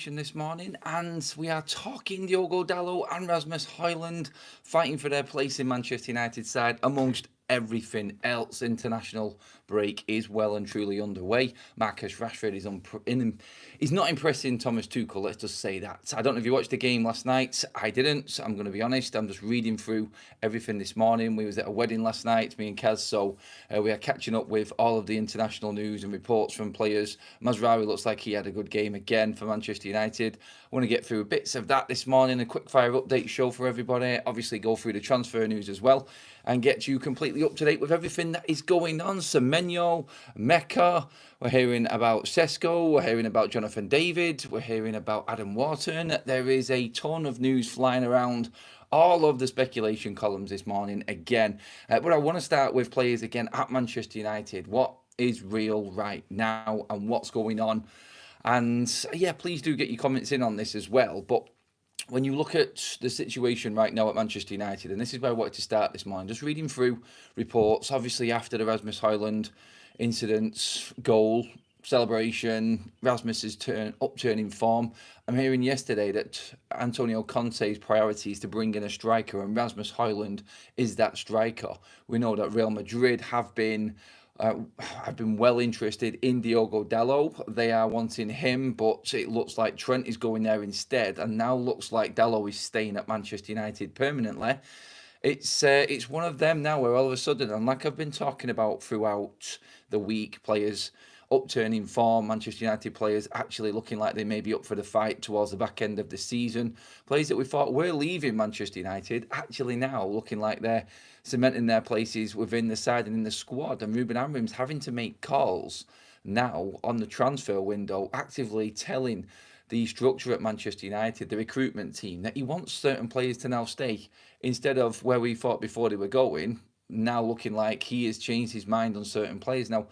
this morning, and we are talking Diogo Dalot and Rasmus Hojlund fighting for their place in Manchester United side amongst everything else. International break is well and truly underway. Marcus Rashford is he's not impressing Thomas Tuchel, let's just say that. I don't know if you watched the game last night. I didn't. I'm going to be honest. I'm just reading through everything this morning. We was at a wedding last night, me and Kaz, so we are catching up with all of the international news and reports from players. Mazraoui looks like he had a good game again for Manchester United. I want to get through bits of that this morning, a quick fire update show for everybody. Obviously, go through the transfer news as well and get you completely up to date with everything that is going on. Semenyo, Mecca, we're hearing about Sesko, we're hearing about Jonathan David, we're hearing about Adam Wharton. There is a ton of news flying around all of the speculation columns this morning again. But I want to start with players again at Manchester United. What is real right now and what's going on? And yeah, please do get your comments in on this as well. But when you look at the situation right now at Manchester United, and this is where I wanted to start this morning, just reading through reports, obviously after the Rasmus Hojlund incident, goal, celebration, Rasmus's upturning form. I'm hearing yesterday that Antonio Conte's priority is to bring in a striker, and Rasmus Hojlund is that striker. We know that Real Madrid have been well interested in Diogo Dalot. They are wanting him, but it looks like Trent is going there instead, and now looks like Dalot is staying at Manchester United permanently. It's one of them now where all of a sudden, and like I've been talking about throughout the week, players upturning form, Manchester United players actually looking like they may be up for the fight towards the back end of the season. Players that we thought were leaving Manchester United actually now looking like they're cementing their places within the side and in the squad. And Ruben Amorim's having to make calls now on the transfer window, actively telling the structure at Manchester United, the recruitment team, that he wants certain players to now stay instead of where we thought before they were going. Now looking like he has changed his mind on certain players. Now,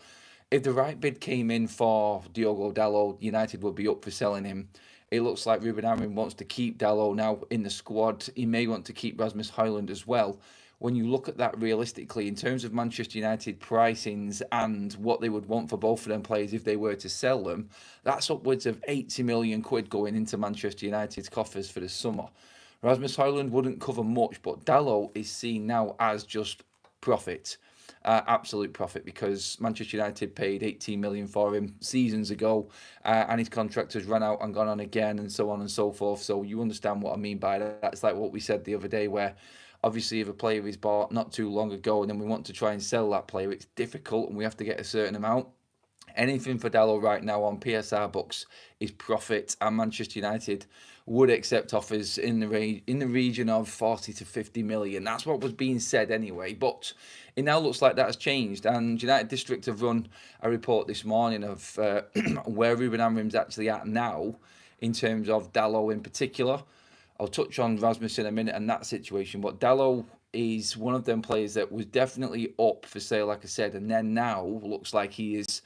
if the right bid came in for Diogo Dalot, United would be up for selling him. It looks like Ruben Amorim wants to keep Dalot now in the squad. He may want to keep Rasmus Hojlund as well. When you look at that realistically, in terms of Manchester United pricings and what they would want for both of them players if they were to sell them, that's upwards of 80 million quid going into Manchester United's coffers for the summer. Rasmus Hojlund wouldn't cover much, but Dalot is seen now as just profit. Absolute profit, because Manchester United paid 18 million for him seasons ago, and his contract has run out and gone on again, and so on and so forth. So you understand what I mean by that. That's like what we said the other day, where obviously if a player is bought not too long ago and then we want to try and sell that player, it's difficult and we have to get a certain amount. Anything for Dalot right now on PSR books is profit, and Manchester United would accept offers in the region of 40 to 50 million. That's what was being said anyway, but it now looks like that has changed. And United District have run a report this morning of where Ruben Amorim's actually at now in terms of Dalot in particular. I'll touch on Rasmus in a minute and that situation, but Dalot is one of them players that was definitely up for sale, like I said, and then now looks like he's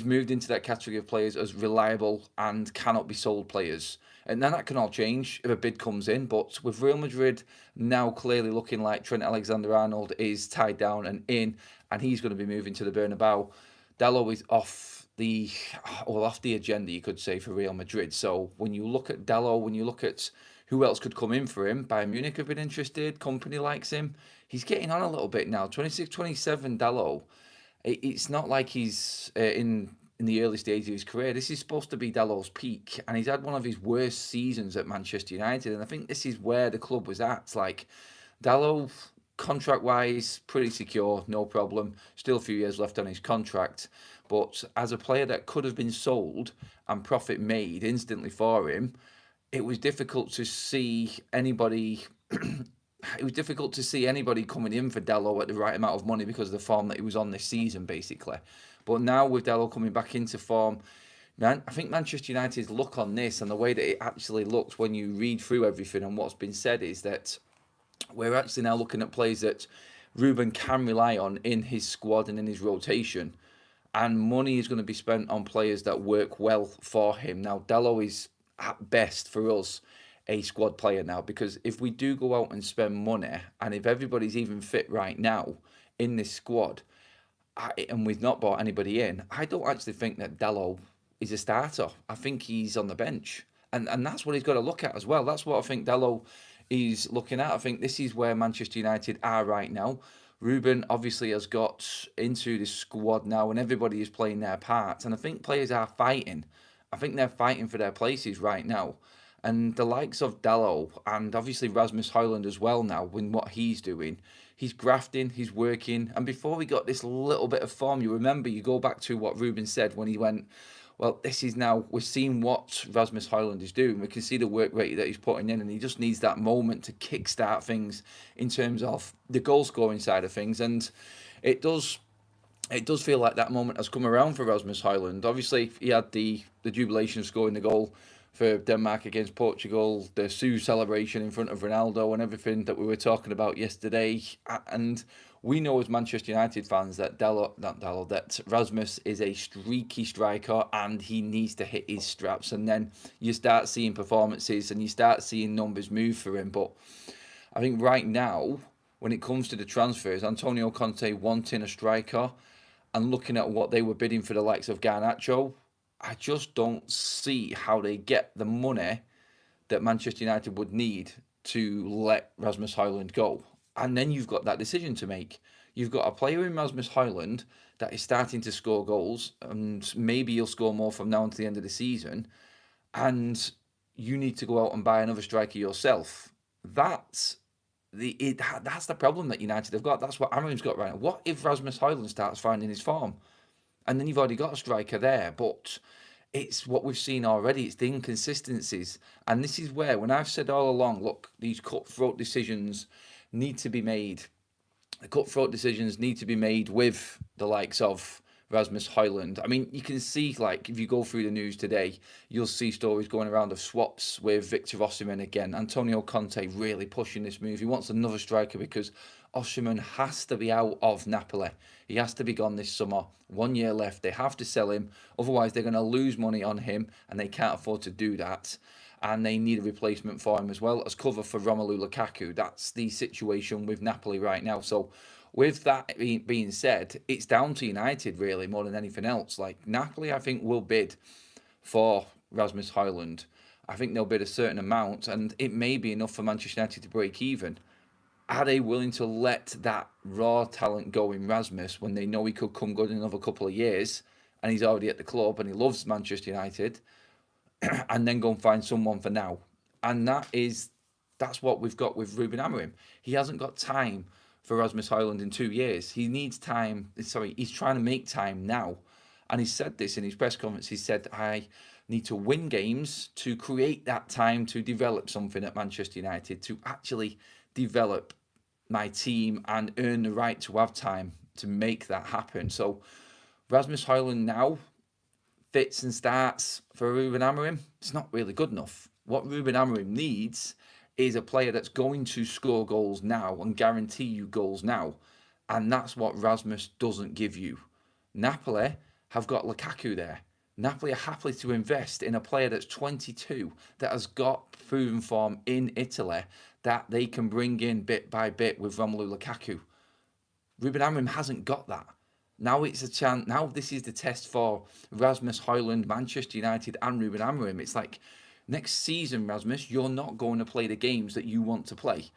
moved into that category of players as reliable and cannot be sold players. And then that can all change if a bid comes in. But with Real Madrid now clearly looking like Trent Alexander-Arnold is tied down and in, and he's going to be moving to the Bernabeu, Dalot is off the agenda, you could say, for Real Madrid. So when you look at Dalot, when you look at who else could come in for him, Bayern Munich have been interested, company likes him. He's getting on a little bit now. 26, 27 Dalot. It's not like he's in the early stage of his career. This is supposed to be Dalot's peak, and he's had one of his worst seasons at Manchester United. And I think this is where the club was at. It's like Dalot, contract-wise, pretty secure, no problem. Still a few years left on his contract. But as a player that could have been sold and profit made instantly for him, it was difficult to see anybody. It was difficult to see anybody coming in for Dalot at the right amount of money because of the form that he was on this season, basically. But now with Dalot coming back into form, man, I think Manchester United's look on this and the way that it actually looks when you read through everything and what's been said is that we're actually now looking at players that Ruben can rely on in his squad and in his rotation. And money is going to be spent on players that work well for him. Now, Dalot is at best for us a squad player now, because if we do go out and spend money, and if everybody's even fit right now in this squad, and we've not bought anybody in, I don't actually think that Dalot is a starter. I think he's on the bench. And that's what he's got to look at as well. That's what I think Dello is looking at. I think this is where Manchester United are right now. Ruben obviously has got into the squad now, and everybody is playing their parts. And I think players are fighting. I think they're fighting for their places right now. And the likes of Dallo and obviously Rasmus Hojlund as well now, with what he's doing, he's grafting, he's working. And before we got this little bit of form, you remember, you go back to what Ruben said when he went, well, this is now, we're seeing what Rasmus Hojlund is doing. We can see the work rate that he's putting in, and he just needs that moment to kickstart things in terms of the goal scoring side of things. And it does feel like that moment has come around for Rasmus Hojlund. Obviously, he had the jubilation of scoring the goal for Denmark against Portugal, the Sue celebration in front of Ronaldo, and everything that we were talking about yesterday. And we know as Manchester United fans that that Rasmus is a streaky striker and he needs to hit his straps. And then you start seeing performances and you start seeing numbers move for him. But I think right now, when it comes to the transfers, Antonio Conte wanting a striker and looking at what they were bidding for the likes of Garnacho, I just don't see how they get the money that Manchester United would need to let Rasmus Hojlund go. And then you've got that decision to make. You've got a player in Rasmus Hojlund that is starting to score goals, and maybe he'll score more from now until the end of the season. And you need to go out and buy another striker yourself. That's that's the problem that United have got. That's what Amorim's got right now. What if Rasmus Hojlund starts finding his form? And then you've already got a striker there. But it's what we've seen already. It's the inconsistencies. And this is where, when I've said all along, look, these cutthroat decisions need to be made. The cutthroat decisions need to be made with the likes of Rasmus Hojlund. I mean, you can see, like, if you go through the news today, you'll see stories going around of swaps with Victor Osimhen again. Antonio Conte really pushing this move. He wants another striker because Osimhen has to be out of Napoli. He has to be gone this summer. 1 year left. They have to sell him. Otherwise, they're going to lose money on him, and they can't afford to do that. And they need a replacement for him as well as cover for Romelu Lukaku. That's the situation with Napoli right now. So with that being said, it's down to United really more than anything else. Like Napoli, I think will bid for Rasmus Hojlund. I think they'll bid a certain amount, and it may be enough for Manchester United to break even. Are they willing to let that raw talent go in Rasmus when they know he could come good in another couple of years, and he's already at the club and he loves Manchester United, and then go and find someone for now? And that's what we've got with Ruben Amorim. He hasn't got time for Rasmus Hojlund in 2 years. He needs time. Sorry, he's trying to make time now. And he said this in his press conference. He said, I need to win games to create that time to develop something at Manchester United, to actually develop my team and earn the right to have time to make that happen. So Rasmus Hojlund now fits and starts for Ruben Amorim. It's not really good enough. What Ruben Amorim needs is a player that's going to score goals now and guarantee you goals now. And that's what Rasmus doesn't give you. Napoli have got Lukaku there. Napoli are happy to invest in a player that's 22, that has got proven form in Italy, that they can bring in bit by bit with Romelu Lukaku. Ruben Amorim hasn't got that. Now it's a chance. Now this is the test for Rasmus Hojlund, Manchester United, and Ruben Amorim. It's like, next season, Rasmus, you're not going to play the games that you want to play.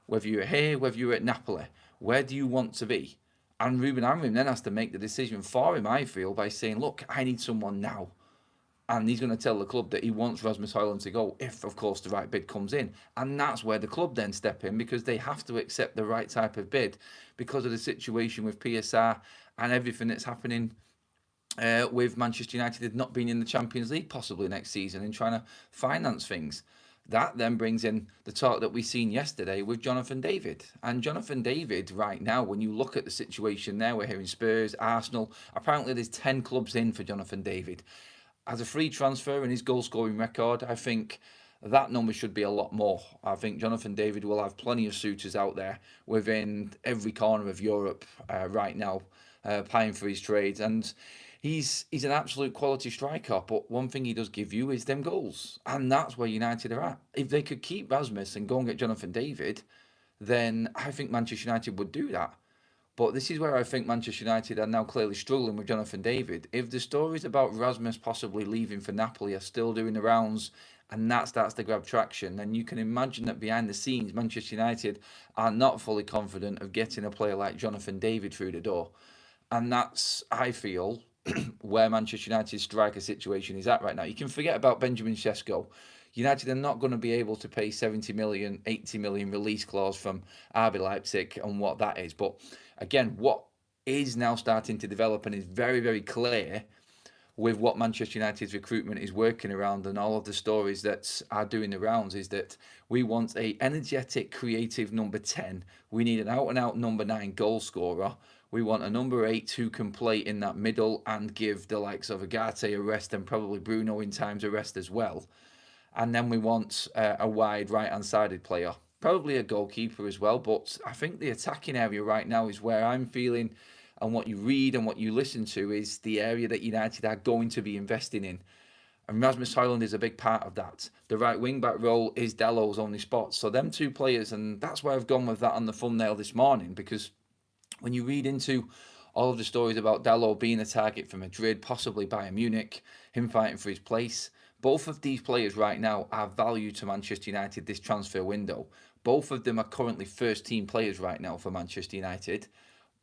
Whether you're here, whether you're at Napoli, where do you want to be? And Ruben Amorim then has to make the decision for him, I feel, by saying, look, I need someone now. And he's going to tell the club that he wants Rasmus Hojlund to go if, of course, the right bid comes in. And that's where the club then step in, because they have to accept the right type of bid because of the situation with PSR and everything that's happening with Manchester United not being in the Champions League possibly next season and trying to finance things. That then brings in the talk that we seen yesterday with Jonathan David. And Jonathan David, right now, when you look at the situation there, we're hearing Spurs, Arsenal. Apparently, there's 10 clubs in for Jonathan David. As a free transfer and his goal-scoring record, I think that number should be a lot more. I think Jonathan David will have plenty of suitors out there within every corner of Europe right now, paying for his trades. And he's an absolute quality striker, but one thing he does give you is them goals. And that's where United are at. If they could keep Rasmus and go and get Jonathan David, then I think Manchester United would do that. But this is where I think Manchester United are now clearly struggling with Jonathan David. If the stories about Rasmus possibly leaving for Napoli are still doing the rounds and that starts to grab traction, then you can imagine that behind the scenes, Manchester United are not fully confident of getting a player like Jonathan David through the door. And that's, I feel, where Manchester United's striker situation is at right now. You can forget about Benjamin Sesko. United are not going to be able to pay 70 million, 80 million release clause from RB Leipzig and what that is. But again, what is now starting to develop and is very, very clear with what Manchester United's recruitment is working around and all of the stories that are doing the rounds is that we want a energetic, creative number 10. We need an out-and-out number 9 goal scorer. We want a number 8 who can play in that middle and give the likes of Agate a rest and probably Bruno in times a rest as well. And then we want a wide right-hand-sided player. Probably a goalkeeper as well, but I think the attacking area right now is where I'm feeling, and what you read and what you listen to is the area that United are going to be investing in. And Rasmus Hojlund is a big part of that. The right wing-back role is Dalot's only spot. So them two players, and that's why I've gone with that on the thumbnail this morning, because when you read into all of the stories about Dalot being a target for Madrid, possibly Bayern Munich, him fighting for his place, both of these players right now are value to Manchester United this transfer window. Both of them are currently first-team players right now for Manchester United.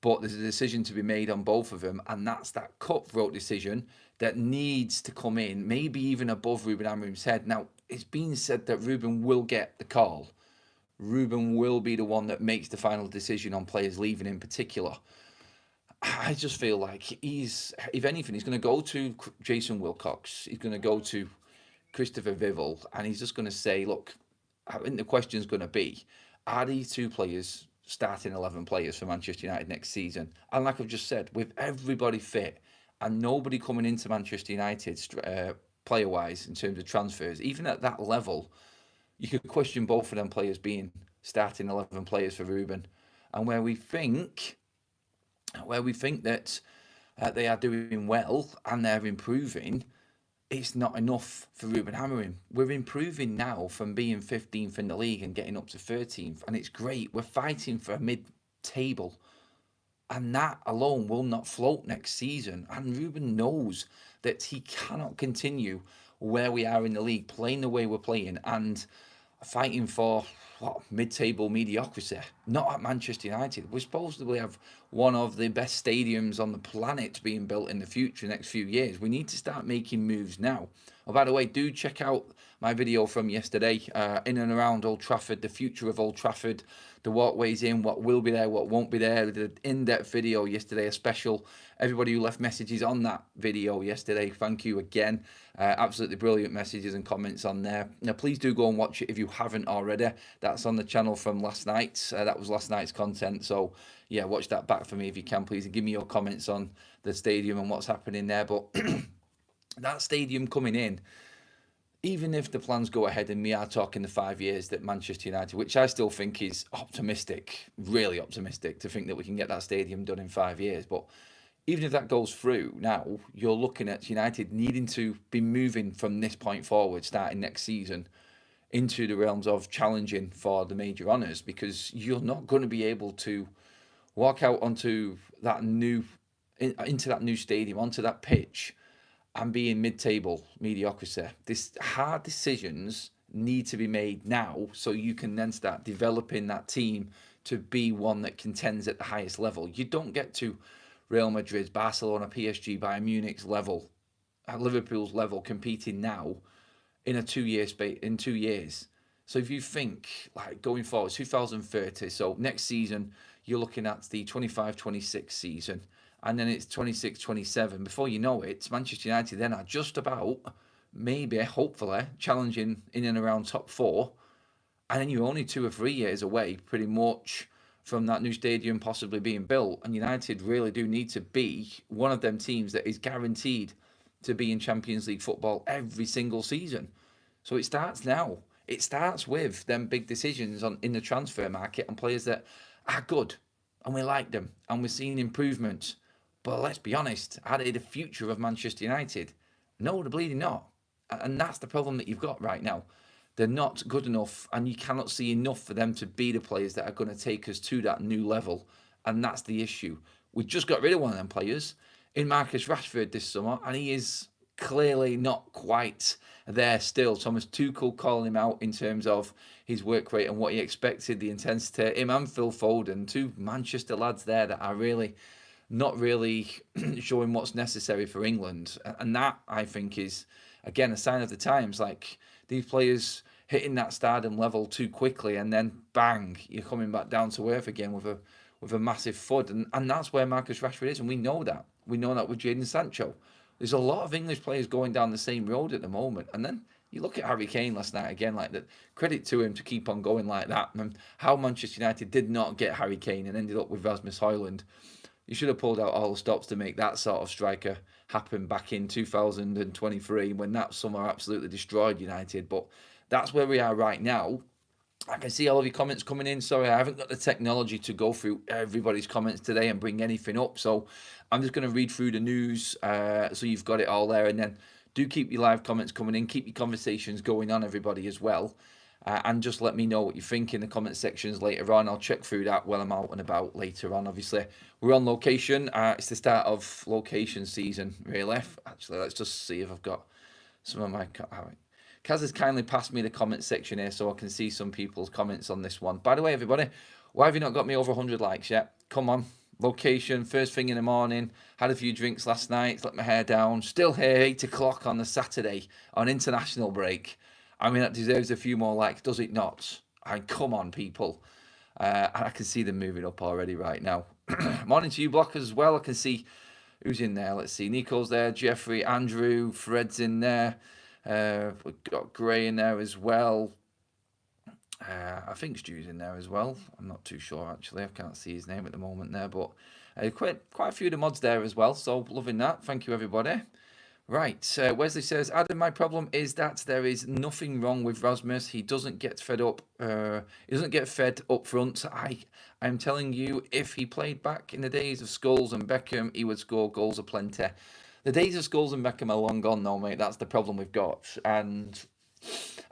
But there's a decision to be made on both of them, and that's that cutthroat decision that needs to come in, maybe even above Ruben Amorim's head. Now, it's been said that Ruben will get the call. Ruben will be the one that makes the final decision on players leaving in particular. I just feel like he's, if anything, he's going to go to Jason Wilcox. He's going to go to Christopher Vival, and he's just going to say, look, I think the question's going to be, are these two players starting 11 players for Manchester United next season? And like I've just said, with everybody fit and nobody coming into Manchester United player-wise in terms of transfers, even at that level, you could question both of them players being starting 11 players for Ruben. And where we think that they are doing well and they're improving, it's not enough for Ruben Amorim. We're improving now from being 15th in the league and getting up to 13th, and it's great. We're fighting for a mid-table, and that alone will not float next season. And Ruben knows that he cannot continue where we are in the league, playing the way we're playing, and fighting for mid-table mediocrity. Not at Manchester United. We supposedly have one of the best stadiums on the planet being built in the future, next few years. We need to start making moves now. Oh, by the way, do check out my video from yesterday, in and around Old Trafford, the future of Old Trafford, the walkways in, what will be there, what won't be there. The in-depth video yesterday, a special. Everybody who left messages on that video yesterday, thank you again. Absolutely brilliant messages and comments on there. Now, please do go and watch it if you haven't already. That's on the channel from last night. That was last night's content. So, yeah, watch that back for me if you can, please, and give me your comments on the stadium and what's happening there. But that stadium coming in, even if the plans go ahead and we are talking the 5 years that Manchester United, which I still think is optimistic, really optimistic, to think that we can get that stadium done in 5 years. But even if that goes through now, you're looking at United needing to be moving from this point forward, starting next season, into the realms of challenging for the major honours, because you're not going to be able to walk out onto that new, into that new stadium, onto that pitch, and be in mid-table mediocrity. This hard decisions need to be made now, so you can then start developing that team to be one that contends at the highest level. You don't get to Real Madrid, Barcelona, PSG, Bayern Munich's level, at Liverpool's level, competing now in a 2 year space, in 2 years. So if you think like going forward, 2030, so next season you're looking at the 25-26 season, and then it's 26-27. Before you know it, Manchester United then are just about, maybe, hopefully, challenging in and around top 4. And then you're only 2 or 3 years away, pretty much, from that new stadium possibly being built. And United really do need to be one of them teams that is guaranteed to be in Champions League football every single season. So it starts now. It starts with them big decisions in the transfer market and players that are good, and we like them, and we're seeing improvements. But let's be honest, are they the future of Manchester United? No, they're bleeding not. And that's the problem that you've got right now. They're not good enough, and you cannot see enough for them to be the players that are going to take us to that new level. And that's the issue. We just got rid of one of them players in Marcus Rashford this summer, and he is clearly not quite there still. Thomas Tuchel calling him out in terms of his work rate and what he expected, the intensity. Him and Phil Foden, two Manchester lads there that are really not really showing what's necessary for England. And that, I think, is, again, a sign of the times. Like, these players hitting that stardom level too quickly, and then bang, you're coming back down to earth again with a massive FUD. And that's where Marcus Rashford is, and we know that. We know that with Jadon Sancho. There's a lot of English players going down the same road at the moment. And then you look at Harry Kane last night again, like that. Credit to him to keep on going like that. And how Manchester United did not get Harry Kane and ended up with Rasmus Hojlund. You should have pulled out all the stops to make that sort of striker happen back in 2023 when that summer absolutely destroyed United. But that's where we are right now. I can see all of your comments coming in. Sorry, I haven't got the technology to go through everybody's comments today and bring anything up. So I'm just going to read through the news so you've got it all there. And then do keep your live comments coming in. Keep your conversations going on, everybody, as well. And just let me know what you think in the comment sections later on. I'll check through that while I'm out and about later on. Obviously, we're on location. It's the start of location season, really. Actually, let's just see if I've got some of my... Kaz has kindly passed me the comment section here so I can see some people's comments on this one. By the way, everybody, why have you not got me over 100 likes yet? Come on. Location, first thing in the morning. Had a few drinks last night. Let my hair down. Still here, 8 o'clock on the Saturday on international break. I mean, that deserves a few more likes, does it not? I mean, come on, people. And I can see them moving up already right now. Morning to you, blockers, as well. I can see who's in there. Let's see. Nico's there. Jeffrey, Andrew, Fred's in there. We've got Gray in there as well. I think Stu's in there as well. I'm not too sure, actually. I can't see his name at the moment there. But quite a few of the mods there as well. So, loving that. Thank you, everybody. Right, Wesley says, Adam, my problem is that there is nothing wrong with Rasmus. He doesn't get fed up. He doesn't get fed up front. I'm telling you, if he played back in the days of Scholes and Beckham, he would score goals aplenty. The days of Scholes and Beckham are long gone, though, mate. That's the problem we've got. And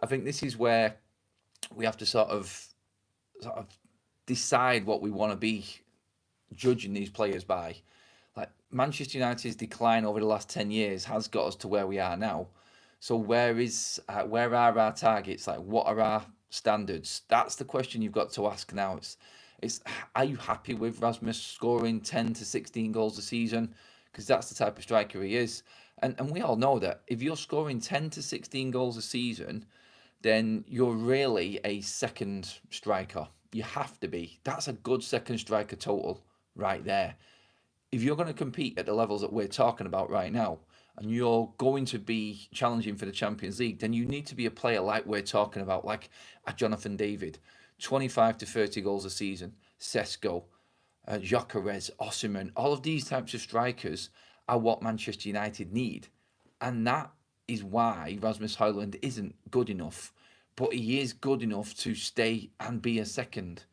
I think this is where we have to sort of decide what we want to be judging these players by. Like, Manchester United's decline over the last 10 years has got us to where we are now. So where are our targets? Like, what are our standards? That's the question you've got to ask now. It's are you happy with Rasmus scoring 10 to 16 goals a season? Because that's the type of striker he is. And we all know that if you're scoring 10 to 16 goals a season, then you're really a second striker. You have to be. That's a good second striker total right there. If you're going to compete at the levels that we're talking about right now, and you're going to be challenging for the Champions League, then you need to be a player like we're talking about, like a Jonathan David, 25 to 30 goals a season, Sesko, Gyökeres, Osimhen. All of these types of strikers are what Manchester United need. And that is why Rasmus Hojlund isn't good enough. But he is good enough to stay and be a second.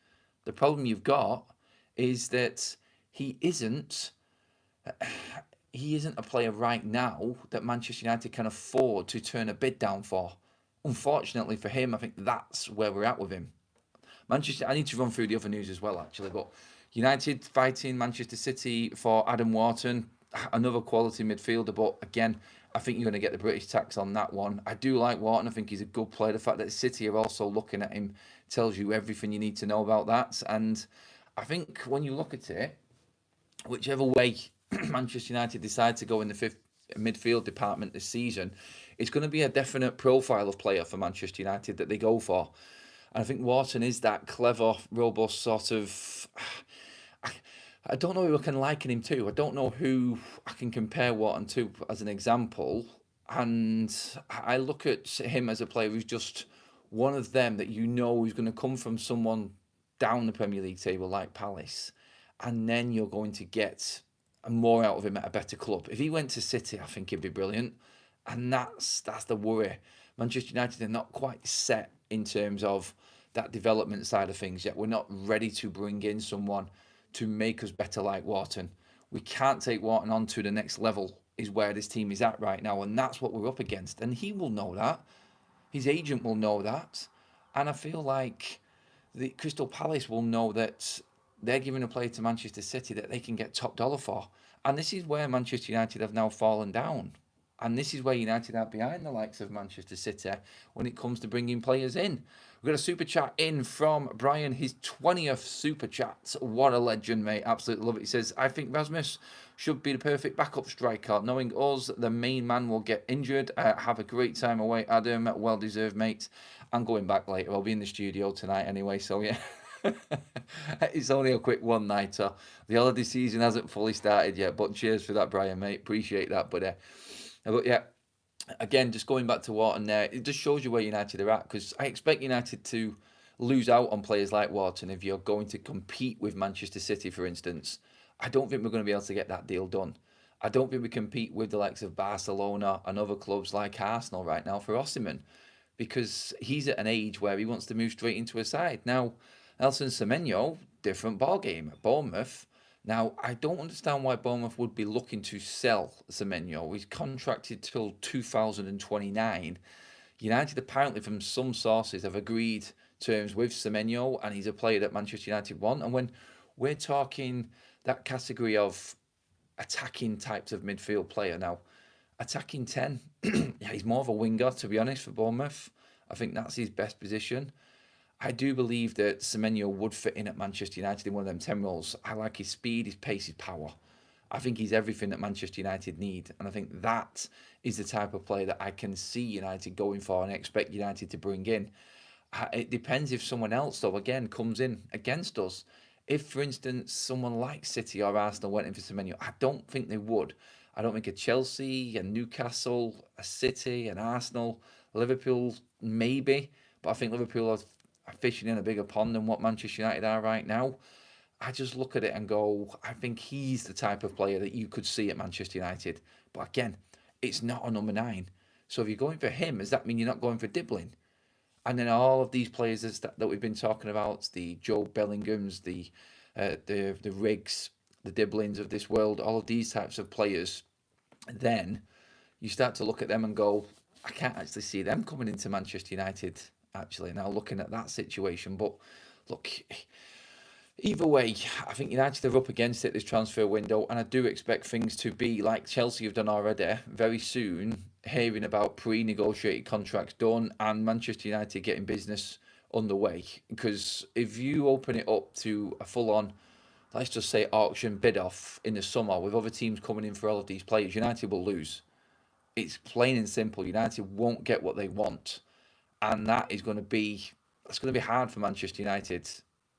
The problem you've got is that he isn't a player right now that Manchester United can afford to turn a bid down for. Unfortunately for him, I think that's where we're at with him. Manchester, I need to run through the other news as well, actually, but United fighting Manchester City for Adam Wharton, another quality midfielder, but again, I think you're going to get the British tax on that one. I do like Wharton. I think he's a good player. The fact that City are also looking at him tells you everything you need to know about that. And I think when you look at it, whichever way Manchester United decide to go in the fifth midfield department this season, it's going to be a definite profile of player for Manchester United that they go for. And I think Wharton is that clever, robust sort of... I don't know who I can liken him to. I don't know who I can compare Wharton to as an example. And I look at him as a player who's just one of them that you know is going to come from someone down the Premier League table like Palace. And then you're going to get more out of him at a better club. If he went to City, I think he'd be brilliant. And that's the worry. Manchester United are not quite set in terms of that development side of things yet. We're not ready to bring in someone to make us better like Wharton. We can't take Wharton on to the next level is where this team is at right now. And that's what we're up against. And he will know that. His agent will know that. And I feel like the Crystal Palace will know that they're giving a player to Manchester City that they can get top dollar for. And this is where Manchester United have now fallen down. And this is where United are behind the likes of Manchester City when it comes to bringing players in. We've got a super chat in from Brian, his 20th super chat. What a legend, mate. Absolutely love it. He says, I think Rasmus should be the perfect backup striker. Knowing us, the main man will get injured. Have a great time away, Adam. Well deserved, mate. I'm going back later. I'll be in the studio tonight anyway, so yeah. It's only a quick one-nighter. The holiday season hasn't fully started yet, but cheers for that, Brian, mate. Appreciate that, but yeah, again, just going back to Wharton there, it just shows you where United are at, because I expect United to lose out on players like Wharton if you're going to compete with Manchester City, for instance. I don't think we're going to be able to get that deal done. I don't think we compete with the likes of Barcelona and other clubs like Arsenal right now for Osimhen, because he's at an age where he wants to move straight into a side. Now, Nelson Semenyo, different ballgame at Bournemouth. Now, I don't understand why Bournemouth would be looking to sell Semenyo. He's contracted till 2029. United, apparently, from some sources, have agreed terms with Semenyo, and he's a player that Manchester United want. And when we're talking that category of attacking types of midfield player now, attacking 10, yeah, he's more of a winger, to be honest, for Bournemouth. I think that's his best position. I do believe that Semenyo would fit in at Manchester United in one of them 10 roles. I like his speed, his pace, his power. I think he's everything that Manchester United need. And I think that is the type of player that I can see United going for and expect United to bring in. It depends if someone else, though, again, comes in against us. If, for instance, someone like City or Arsenal went in for Semenyo, I don't think they would. I don't think a Chelsea, a Newcastle, a City, an Arsenal, Liverpool, maybe. But I think Liverpool are fishing in a bigger pond than what Manchester United are right now. I just look at it and go, I think he's the type of player that you could see at Manchester United. But again, it's not a number 9. So if you're going for him, does that mean you're not going for Dibbling? And then all of these players that we've been talking about, the Joe Bellinghams, the Riggs, the Dibblings of this world, all of these types of players, then you start to look at them and go, I can't actually see them coming into Manchester United, actually, now looking at that situation. But look, either way, I think United are up against it this transfer window, and I do expect things to be like Chelsea have done already very soon, hearing about pre-negotiated contracts done and Manchester United getting business underway. Because if you open it up to a full-on, let's just say, auction bid-off in the summer with other teams coming in for all of these players, United will lose. It's plain and simple. United won't get what they want, and that is going to be hard for Manchester United.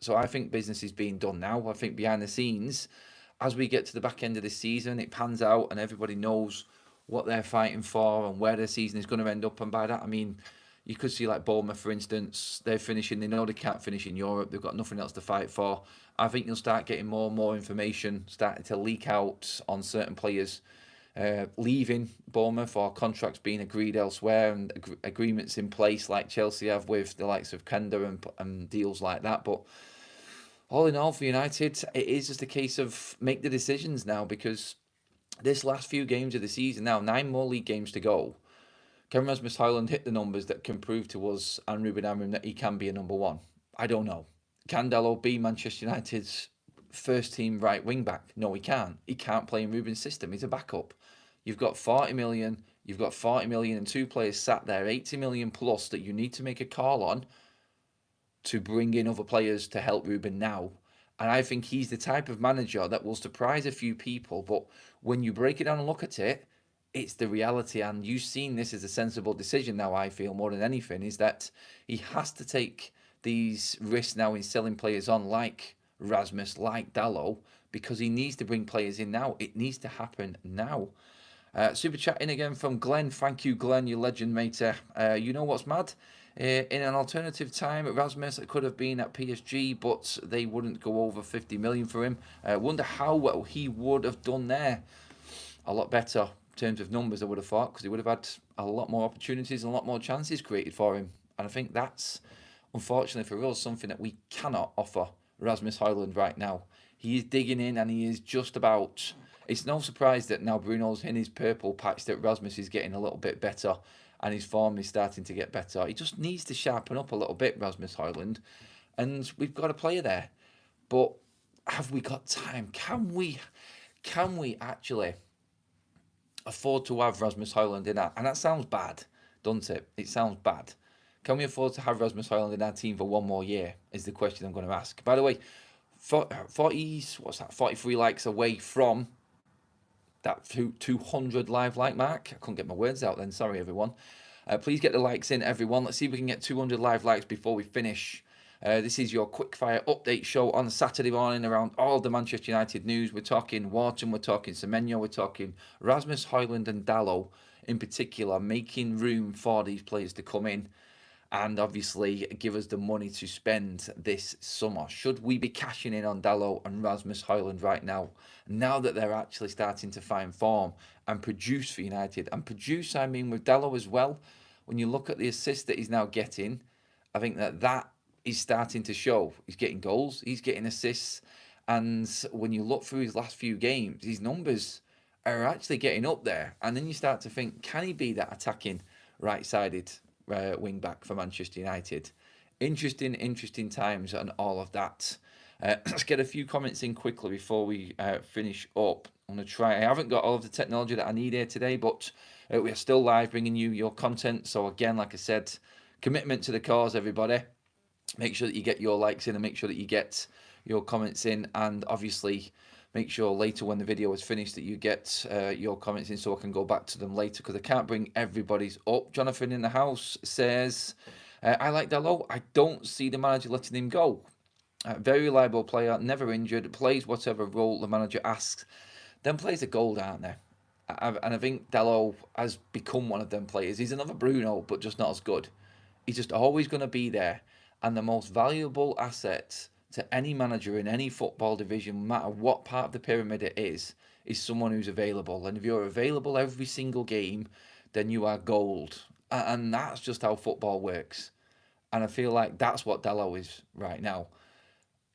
So I think business is being done now. I think behind the scenes, as we get to the back end of this season, it pans out and everybody knows what they're fighting for and where their season is going to end up. And by that, I mean, you could see like Bournemouth, for instance, they're finishing, they know they can't finish in Europe. They've got nothing else to fight for. I think you'll start getting more and more information starting to leak out on certain players leaving Bournemouth or contracts being agreed elsewhere and agreements in place like Chelsea have with the likes of Kenda and deals like that. But all in all, for United, it is just a case of make the decisions now, because this last few games of the season now, 9 more league games to go. Can Rasmus Hojlund hit the numbers that can prove to us and Ruben Amorim that he can be a number 1? I don't know. Can Dalot be Manchester United's first team right wing back? No, he can't. He can't play in Ruben's system. He's a backup. You've got 40 million. You've got 40 million and 2 players sat there, 80 million plus, that you need to make a call on to bring in other players to help Ruben now. And I think he's the type of manager that will surprise a few people. But when you break it down and look at it, it's the reality. And you've seen this as a sensible decision now, I feel, more than anything, is that he has to take these risks now in selling players on like Rasmus, like Dalot, because he needs to bring players in now. It needs to happen now. Super chat in again from Glenn. Thank you, Glenn, you legend, mate. You know what's mad? In an alternative time, Rasmus could have been at PSG, but they wouldn't go over 50 million for him. Wonder how well he would have done there. A lot better in terms of numbers, I would have thought, because he would have had a lot more opportunities and a lot more chances created for him. And I think that's, unfortunately for us, something that we cannot offer Rasmus Hojlund right now. He is digging in and he is just about... It's no surprise that now Bruno's in his purple patch that Rasmus is getting a little bit better and his form is starting to get better. He just needs to sharpen up a little bit, Rasmus Hojlund, and we've got a player there. But have we got time? Can we actually afford to have Rasmus Hojlund in our, and that sounds bad, doesn't it? It sounds bad. Can we afford to have Rasmus Hojlund in our team for one more year? Is the question I'm going to ask. By the way, 40, what's that? 43 likes away from that 200 live like mark. I couldn't get my words out then. Sorry, everyone. Please get the likes in, everyone. Let's see if we can get 200 live likes before we finish. This is your quickfire update show on Saturday morning around all the Manchester United news. We're talking Wharton, we're talking Semenyo, we're talking Rasmus Hojlund and Dalot in particular, making room for these players to come in and obviously give us the money to spend this summer. Should we be cashing in on Dalot and Rasmus Hojlund right now that they're actually starting to find form and produce for United? And produce, I mean, with Dalot as well. When you look at the assists that he's now getting, I think that is starting to show. He's getting goals, he's getting assists, and when you look through his last few games, his numbers are actually getting up there. And then you start to think, can he be that attacking right-sided wing back for Manchester United? Interesting times and all of that. Let's get a few comments in quickly before we finish up. I'm going to try. I haven't got all of the technology that I need here today, but we are still live bringing you your content. So again, like I said, commitment to the cause, everybody. Make sure that you get your likes in and make sure that you get your comments in, and obviously make sure later when the video is finished that you get your comments in so I can go back to them later, because I can't bring everybody's up. Jonathan in the house says, I like Dalot. I don't see the manager letting him go. Very reliable player, never injured, plays whatever role the manager asks. Them players are gold, aren't they? And I think Dalot has become one of them players. He's another Bruno, but just not as good. He's just always going to be there. And the most valuable asset to any manager in any football division, no matter what part of the pyramid it is someone who's available. And if you're available every single game, then you are gold. And that's just how football works. And I feel like that's what Dalot is right now.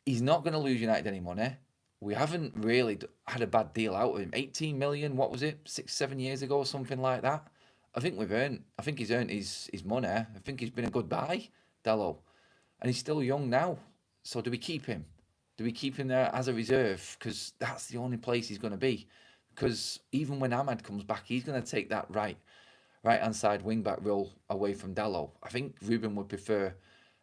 He's not going to lose United any money. We haven't really had a bad deal out of him. 18 million, what was it, 6-7 years ago or something like that? I think he's earned his money. I think he's been a good buy, Dalot. And he's still young now. So do we keep him? Do we keep him there as a reserve? Because that's the only place he's going to be. Because even when Ahmad comes back, he's going to take that right-hand side wing-back role away from Dalot. I think Ruben would prefer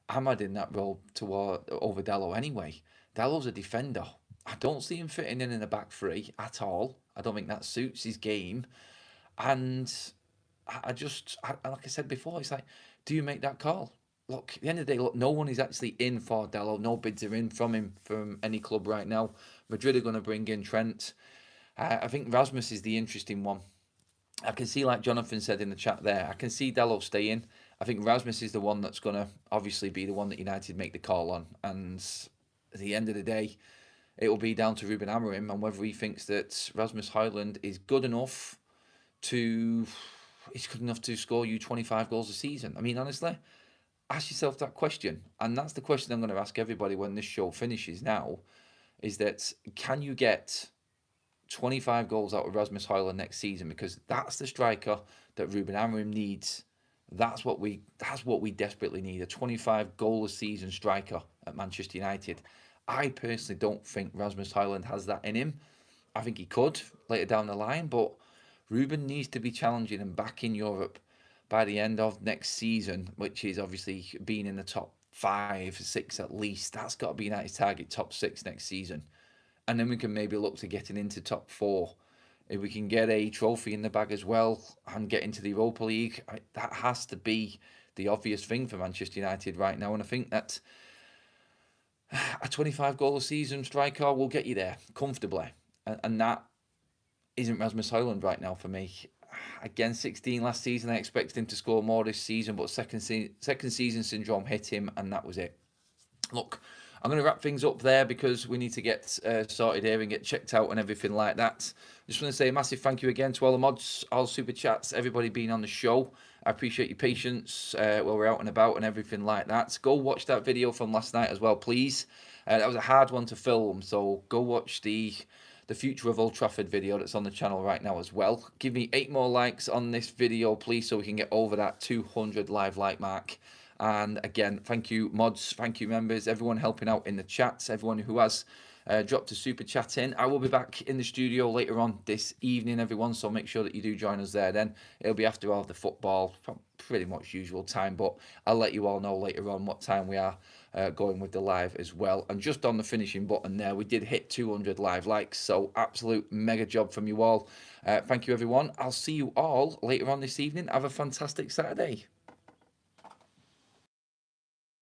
Ahmad in that role over Dalot anyway. Dalot's a defender. I don't see him fitting in a back three at all. I don't think that suits his game. And like I said before, it's like, do you make that call? Look, at the end of the day, look, no one is actually in for Dalot. No bids are in from him from any club right now. Madrid are going to bring in Trent. I think Rasmus is the interesting one. I can see, like Jonathan said in the chat there, I can see Dalot staying. I think Rasmus is the one that's going to obviously be the one that United make the call on. And at the end of the day, it will be down to Ruben Amorim and whether he thinks that Rasmus Hojlund is good enough to score you 25 goals a season. I mean, honestly, ask yourself that question. And that's the question I'm going to ask everybody when this show finishes now, is that can you get 25 goals out of Rasmus Hojlund next season? Because that's the striker that Ruben Amorim needs. That's what we desperately need, a 25 goal a season striker at Manchester United. I personally don't think Rasmus Hojlund has that in him. I think he could later down the line, but Ruben needs to be challenging and back in Europe by the end of next season, which is obviously being in the top 5, 6 at least. That's got to be United's target, top 6 next season. And then we can maybe look to getting into top 4. If we can get a trophy in the bag as well and get into the Europa League, that has to be the obvious thing for Manchester United right now. And I think that a 25 goal a season striker will get you there comfortably. And that isn't Rasmus Hojlund right now for me. Again, 16 last season. I expected him to score more this season, but second season syndrome hit him, and that was it. Look, I'm going to wrap things up there because we need to get sorted here and get checked out and everything like that. Just want to say a massive thank you again to all the mods, all super chats, everybody being on the show. I appreciate your patience while we're out and about and everything like that. Go watch that video from last night as well, please. That was a hard one to film, so go watch the future of Old Trafford video that's on the channel right now as well. Give me 8 more likes on this video, please, so we can get over that 200 live like mark. And again, thank you, mods, thank you, members, everyone helping out in the chats, everyone who has dropped a super chat in. I will be back in the studio later on this evening, everyone, so make sure that you do join us there then. It'll be after all the football, pretty much usual time, but I'll let you all know later on what time we are going with the live as well. And just on the finishing button there, we did hit 200 live likes, so absolute mega job from you all. Thank you, everyone. I'll see you all later on this evening. Have a fantastic Saturday.